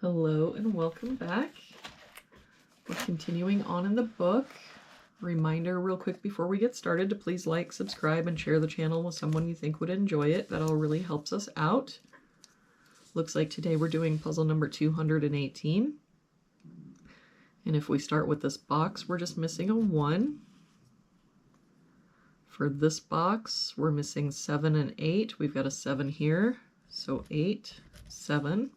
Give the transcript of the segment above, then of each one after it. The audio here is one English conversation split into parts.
Hello and welcome back. We're continuing on in the book. Reminder real quick before we get started to please like, subscribe, and share the channel with someone you think would enjoy it. That all really helps us out. Looks like today we're doing puzzle number 218. And if we start with this box, we're just missing a 1. For this box, we're missing 7 and 8. We've got a 7 here, so 8, 7.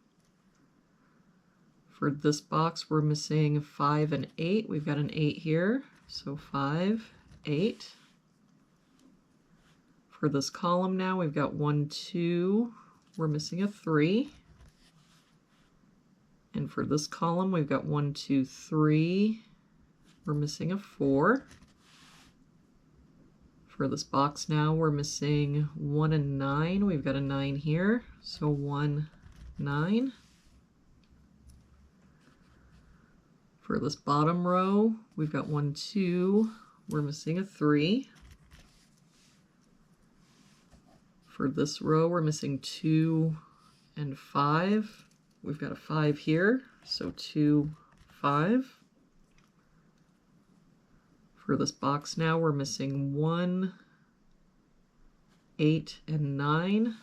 For this box, we're missing 5 and 8. We've got an 8 here, so 5, 8. For this column now, we've got 1, 2. We're missing a 3. And for this column, we've got 1, 2, 3. We're missing a 4. For this box now, we're missing 1 and 9. We've got a 9 here, so 1, 9. For this bottom row, we've got 1, 2. We're missing a 3. For this row, we're missing 2 and 5. We've got a 5 here, so 2, 5. For this box now, we're missing 1, 8, and 9.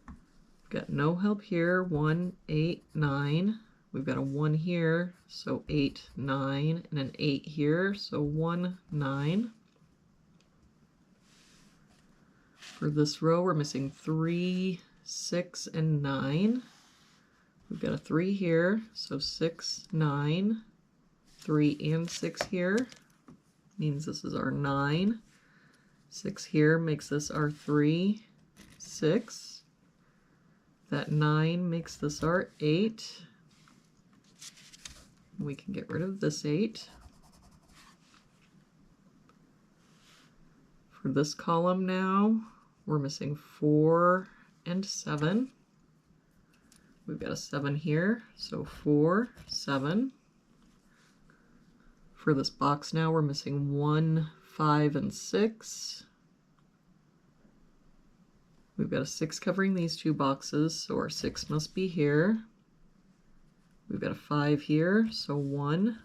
We've got no help here, 1, 8, 9. We've got a 1 here, so 8, 9, and an 8 here, so 1, 9. For this row, we're missing 3, 6, and 9. We've got a 3 here, so 6, 9. 3 and 6 here means this is our 9. 6 here makes this our 3, 6. That 9 makes this our 8. We can get rid of this 8. For this column now, we're missing 4 and 7. We've got a 7 here, so 4, 7. For this box now, we're missing 1, 5, and 6. We've got a 6 covering these two boxes, so our 6 must be here. We've got a 5 here, so 1,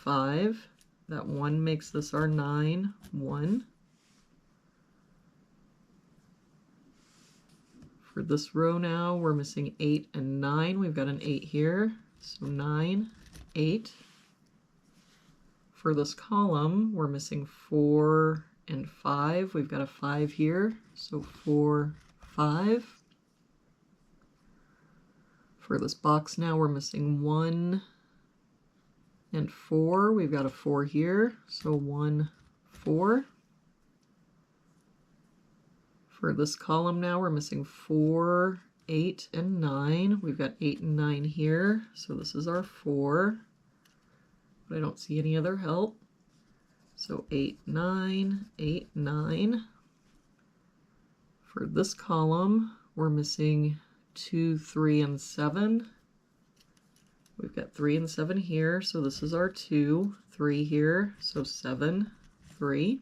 5. That 1 makes this our 9, 1. For this row now, we're missing 8 and 9. We've got an 8 here, so 9, 8. For this column, we're missing 4 and 5. We've got a 5 here, so 4, 5. For this box now, we're missing 1 and 4. We've got a 4 here, so 1, 4. For this column now, we're missing 4, 8, and 9. We've got 8 and 9 here, so this is our 4. But I don't see any other help. So 8, 9, 8, 9. For this column, we're missing 2, 3, and 7. We've got 3 and 7 here, so this is our 2. 3 here, so 7, 3.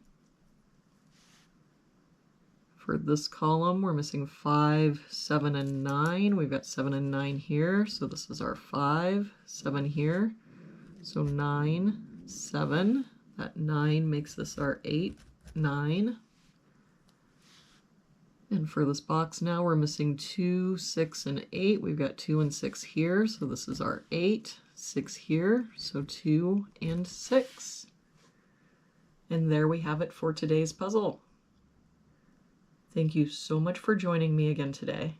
For this column, we're missing 5, 7, and 9. We've got 7 and 9 here, so this is our 5, 7 here. So 9, 7. That 9 makes this our 8, 9. And for this box now, we're missing 2, 6, and 8. We've got 2 and 6 here, so this is our 8, 6 here, so 2 and 6. And there we have it for today's puzzle. Thank you so much for joining me again today.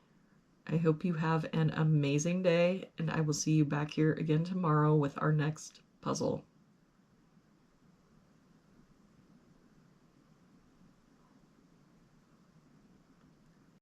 I hope you have an amazing day, and I will see you back here again tomorrow with our next puzzle.